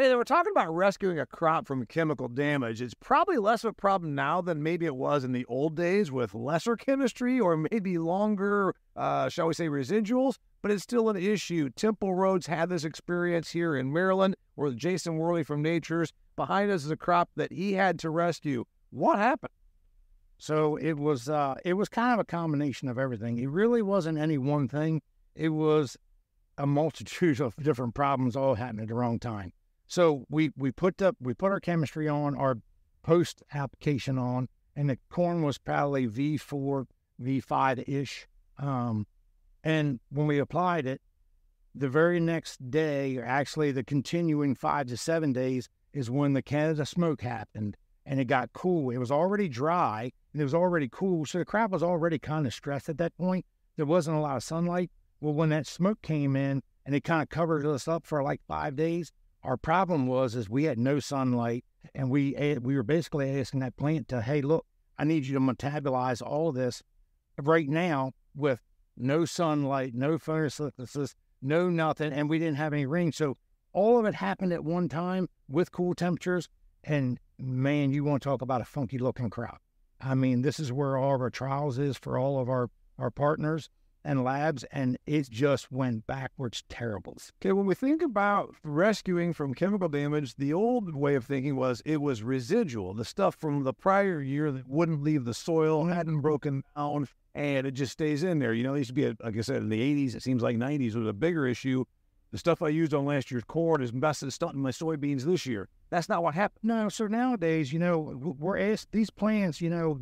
Hey, we're talking about rescuing a crop from chemical damage. It's probably less of a problem now than maybe it was in the old days with lesser chemistry or maybe longer, shall we say, residuals, but it's still an issue. Temple Rhodes had this experience here in Maryland where Jason Worley from Nature's behind us is a crop that he had to rescue. What happened? So it was kind of a combination of everything. It really wasn't any one thing. It was a multitude of different problems all happening at the wrong time. So we put our chemistry on, our post application on, and the corn was probably V4, V5-ish. And when we applied it, the very next day, or actually the continuing 5 to 7 days, is when the Canada smoke happened, and it got cool. It was already dry, and it was already cool, so the crop was already kind of stressed at that point. There wasn't a lot of sunlight. Well, when that smoke came in, and it kind of covered us up for like 5 days, our problem is we had no sunlight, and we were basically asking that plant to, hey, look, I need you to metabolize all of this right now with no sunlight, no photosynthesis, no nothing, and we didn't have any rain. So all of it happened at one time with cool temperatures, and man, you want to talk about a funky-looking crop. I mean, this is where all of our trials is for all of our partners and labs, and it just went backwards terrible. Okay, when we think about rescuing from chemical damage, the old way of thinking was it was residual, the stuff from the prior year that wouldn't leave the soil, hadn't broken down, and it just stays in there. You know, it used to be, like I said, in the 80s, it seems like 90s was a bigger issue. The stuff I used on last year's corn is messing stunting my soybeans this year. That's not what happened. No, so nowadays, you know, we're asked, these plants, you know,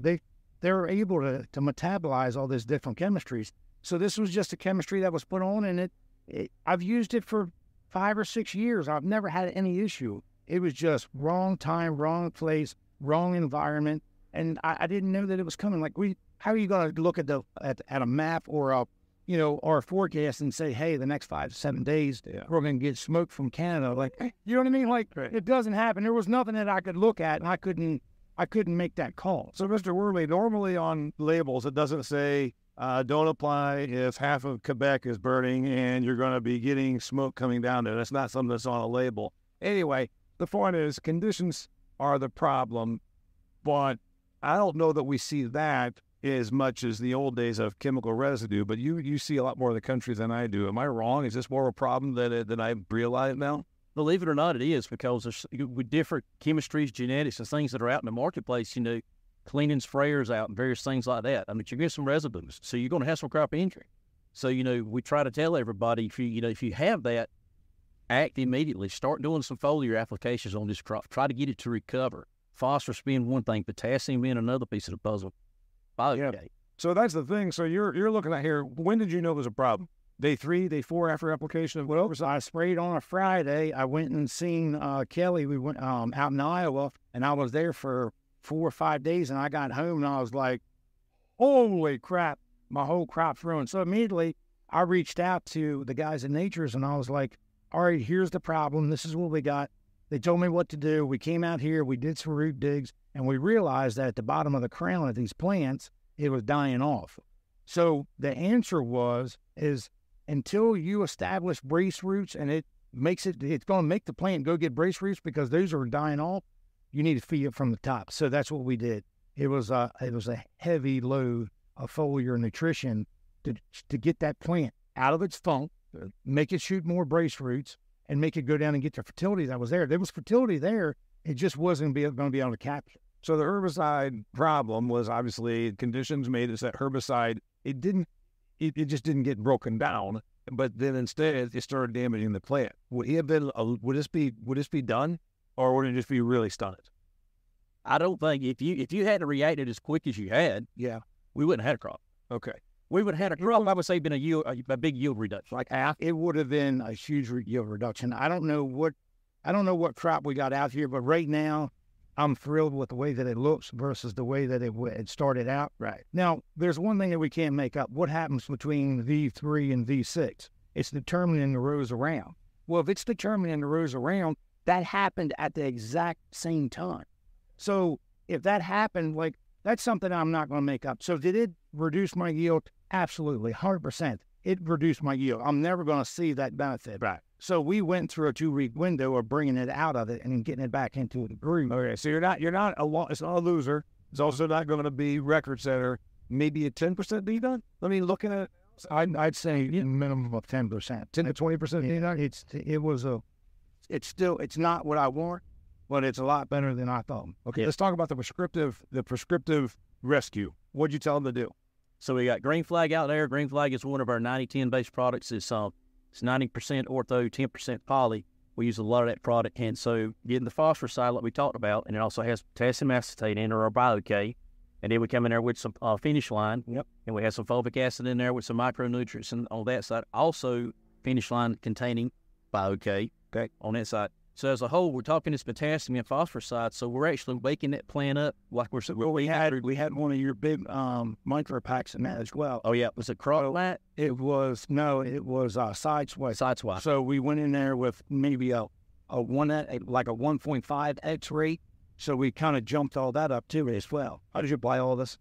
they're able to metabolize all these different chemistries. So this was just a chemistry that was put on, and I've used it for 5 or 6 years. I've never had any issue. It was just wrong time, wrong place, wrong environment, and I didn't know that it was coming. Like, how are you going to look at a map or our forecast and say, hey, the next 5 to 7 days we're going to get smoke from Canada? Like, you know what I mean? Like, It doesn't happen. There was nothing that I could look at, and I couldn't make that call. So, Mr. Worley, normally on labels it doesn't say, don't apply if half of Quebec is burning and you're going to be getting smoke coming down there. That's not something that's on a label. Anyway, the point is conditions are the problem, but I don't know that we see that as much as the old days of chemical residue, but you see a lot more of the country than I do. Am I wrong? Is this more of a problem than I realize now? Believe it or not, it is, because there's, with different chemistries, genetics, and things that are out in the marketplace, you know, cleaning sprayers out and various things like that. I mean, you get some residues, so you're going to have some crop injury. So, you know, we try to tell everybody, if you have that, act immediately. Start doing some foliar applications on this crop. Try to get it to recover. Phosphorus being one thing, potassium being another piece of the puzzle. Yeah. So that's the thing. So you're looking at here, when did you know it was a problem? Day 3, day 4 after application of Well, I sprayed on a Friday. I went and seen Kelly. We went out in Iowa, and I was there for 4 or 5 days, and I got home, and I was like, holy crap, my whole crop's ruined. So immediately, I reached out to the guys at Nature's, and I was like, all right, here's the problem. This is what we got. They told me what to do. We came out here, we did some root digs, and we realized that at the bottom of the crown of these plants, it was dying off. So the answer is until you establish brace roots, and it's going to make the plant go get brace roots because those are dying off, you need to feed it from the top. So that's what we did. It was a heavy load of foliar nutrition to get that plant out of its funk, make it shoot more brace roots, and make it go down and get the fertility that was there. There was fertility there. It just wasn't going to be able to capture. So the herbicide problem was obviously conditions made it so that herbicide, it just didn't get broken down, but then instead it started damaging the plant. Would this be done, or would it just be really stunted? I don't think if you hadn't reacted as quick as you had, we wouldn't have had a crop. Okay. We would have had a crop. I would say been a big yield reduction. Like it would have been a huge yield reduction. I don't know what crop we got out here, but right now I'm thrilled with the way that it looks versus the way that it started out. Right. Now, there's one thing that we can't make up. What happens between V3 and V6? It's determining the rows around. Well, if it's determining the rows around, that happened at the exact same time. So if that happened, like, that's something I'm not going to make up. So did it reduce my yield? Absolutely, 100%. It reduced my yield. I'm never going to see that benefit. Right. So we went through a 2-week window of bringing it out of it and getting it back into the groove. Okay, so you're not it's not a loser. It's also not going to be record setter. Maybe a 10% done. I mean, looking at I'd say a minimum of 10%. 10 to 20% done. It's not what I want, but it's a lot better than I thought. Okay, let's talk about the prescriptive rescue. What'd you tell them to do? So we got Green Flag out there. Green Flag is one of our 90-10 based products. It's 90% ortho, 10% poly. We use a lot of that product. And so getting the phosphorus side, like we talked about, and it also has potassium acetate in, or our BioK. And then we come in there with some Finish Line. Yep. And we have some fulvic acid in there with some micronutrients and on that side. Also, Finish Line containing BioK on that side. So as a whole, we're talking this potassium and phosphorus side. So we're actually waking that plant up like we're. Well, we had one of your big micro packs in that as well. Oh yeah, was it Crosslat? It was Sideswipe. Sideswipe. So we went in there with maybe a 1.5x rate. So we kind of jumped all that up too as well. How did you apply all this?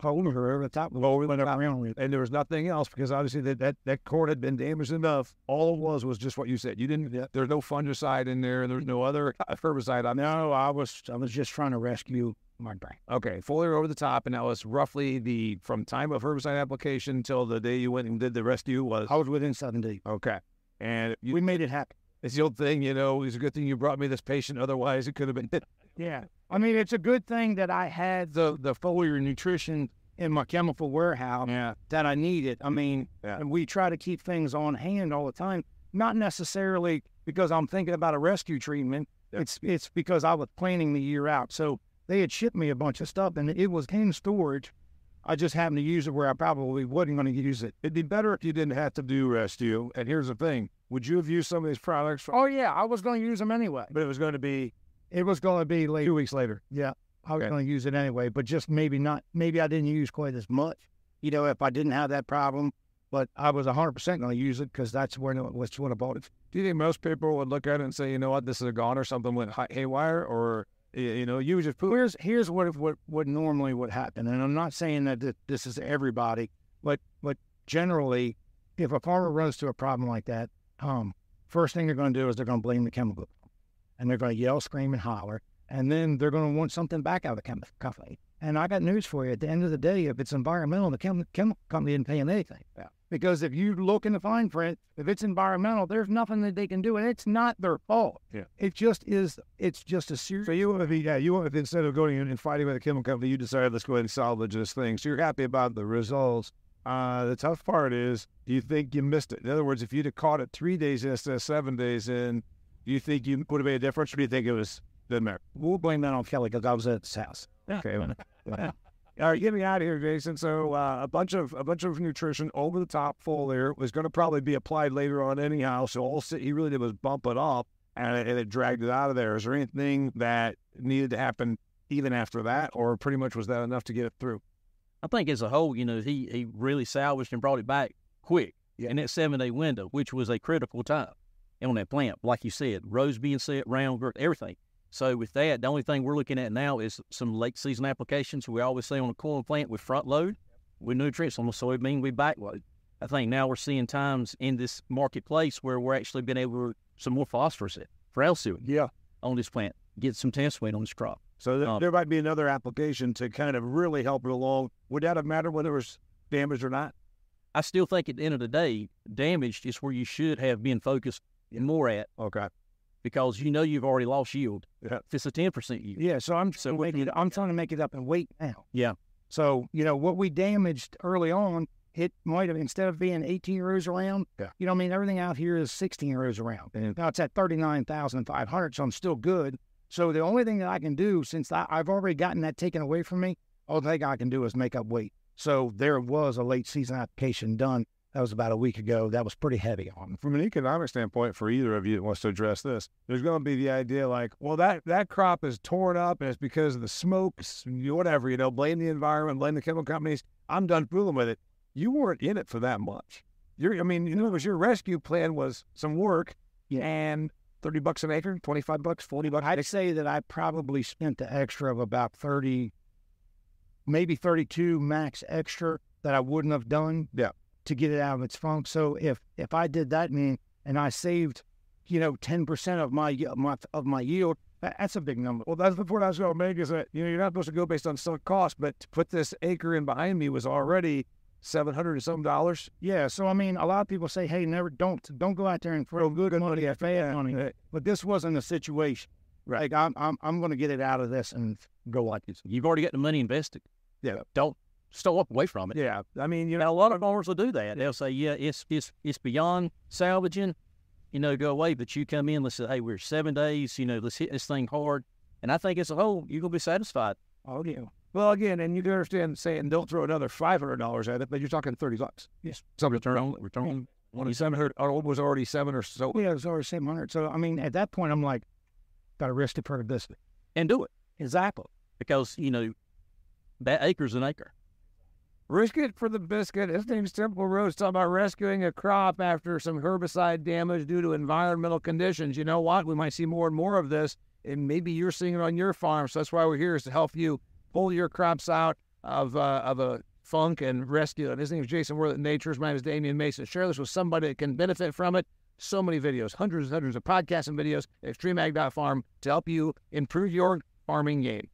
We were over the top. Well, we went around with, and there was nothing else because obviously that cord had been damaged enough. All it was just what you said. You didn't. There's no fungicide in there. There's no other herbicide on there. No, I was just trying to rescue my brain. Okay, foliar over the top, and that was roughly from time of herbicide application till the day you went and did the rescue was. I was within 7 days. Okay, and we made it happen. It's the old thing, it's a good thing you brought me this patient. Otherwise, it could have been. Yeah, I mean, it's a good thing that I had the foliar nutrition in my chemical warehouse that I needed. I mean, and we try to keep things on hand all the time, not necessarily because I'm thinking about a rescue treatment. Yeah. It's because I was planning the year out. So they had shipped me a bunch of stuff, and it was in storage. I just happened to use it where I probably wasn't going to use it. It'd be better if you didn't have to do rescue. And here's the thing. Would you have used some of these products? Oh, yeah. I was going to use them anyway. But it was going to be like 2 weeks later. Yeah. I was going to use it anyway, but just maybe not. Maybe I didn't use quite as much, if I didn't have that problem. But I was 100% going to use it because that's what I bought it. Do you think most people would look at it and say, you know what, this is a gone or something went haywire, or you just put? Here's what normally would happen, and I'm not saying that this is everybody, but generally, if a farmer runs to a problem like that, first thing they're going to do is they're going to blame the chemical, and they're going to yell, scream, and holler. And then they're going to want something back out of the company. And I got news for you. At the end of the day, if it's environmental, the chemical company isn't paying anything. Yeah. Because if you look in the fine print, if it's environmental, there's nothing that they can do, and it's not their fault. Yeah. It just is. It's just a serious. So you want to instead of going in and fighting with the chemical company, you decided let's go ahead and salvage this thing. So you're happy about the results. The tough part is, do you think you missed it? In other words, if you'd have caught it 3 days instead of 7 days in, do you think you would have made a difference, or do you think it was? Didn't matter. We'll blame that on Kelly because I was at his house. Okay. All right, get me out of here, Jason. So a bunch of nutrition over the top foliar was going to probably be applied later on anyhow. So all he really did was bump it up, and it dragged it out of there. Is there anything that needed to happen even after that, or pretty much was that enough to get it through? I think as a whole, he really salvaged and brought it back quick in that 7-day window, which was a critical time on that plant. Like you said, rows being set, round growth, everything. So with that, the only thing we're looking at now is some late season applications. We always say on a corn plant with front load, with nutrients. On the soybean, we back load. I think now we're seeing times in this marketplace where we're actually been able to some more phosphorus for L-suing on this plant, get some test weight on this crop. So there might be another application to kind of really help it along. Would that have mattered whether it was damaged or not? I still think at the end of the day, damaged is where you should have been focused more at. Okay. Because you've already lost yield. Yeah. If it's a 10% yield. Yeah, so I'm trying to make it up in weight now. Yeah. So, what we damaged early on, it might have, instead of being 18 rows around, everything out here is 16 rows around. Mm-hmm. Now it's at 39,500, so I'm still good. So the only thing that I can do, since I've already gotten that taken away from me, all the thing I can do is make up weight. So there was a late season application done. That was about a week ago. That was pretty heavy on me. From an economic standpoint, for either of you that wants to address this, there's going to be the idea like, well, that crop is torn up and it's because of the smoke, whatever, blame the environment, blame the chemical companies. I'm done fooling with it. You weren't in it for that much. Your rescue plan was some work and $30 an acre, $25, $40. I'd say that I probably spent the extra of about 30, maybe 32 max extra that I wouldn't have done. Yeah. To get it out of its funk. So if I did that, and I saved, 10% of my yield. That's a big number. Well, that's the point I was going to make is that, you're not supposed to go based on sunk cost, but to put this acre in behind me was already $700 and some dollars. Yeah. So, I mean, a lot of people say, hey, don't go out there and throw good money at bad money. But this wasn't a situation. Right. Like, I'm going to get it out of this and go like this. You've already got the money invested. Yeah. Don't walk away from it. Yeah. I mean, Now, a lot of farmers will do that. They'll say, yeah, it's beyond salvaging, go away. But you come in, let's say, hey, we're 7 days, let's hit this thing hard. And I think as a whole, you're going to be satisfied. Oh, yeah. well, again, and you can understand saying don't throw another $500 at it, but you're talking $30. Yes. Some return. When it's 700, or it was already 7 or so. Yeah, it was already 700. So, I mean, at that point, I'm like, got to risk it for the biscuit. And do it. Exactly. Because, that acre's an acre. Risk it for the biscuit. His name's Simple Rhodes, talking about rescuing a crop after some herbicide damage due to environmental conditions. You know what? We might see more and more of this, and maybe you're seeing it on your farm. So that's why we're here, is to help you pull your crops out of a funk and rescue it. His name is Jason Worth at Nature's. My name is Damian Mason. Share this with somebody that can benefit from it. So many videos, hundreds and hundreds of podcasts and videos at extremeag.farm to help you improve your farming game.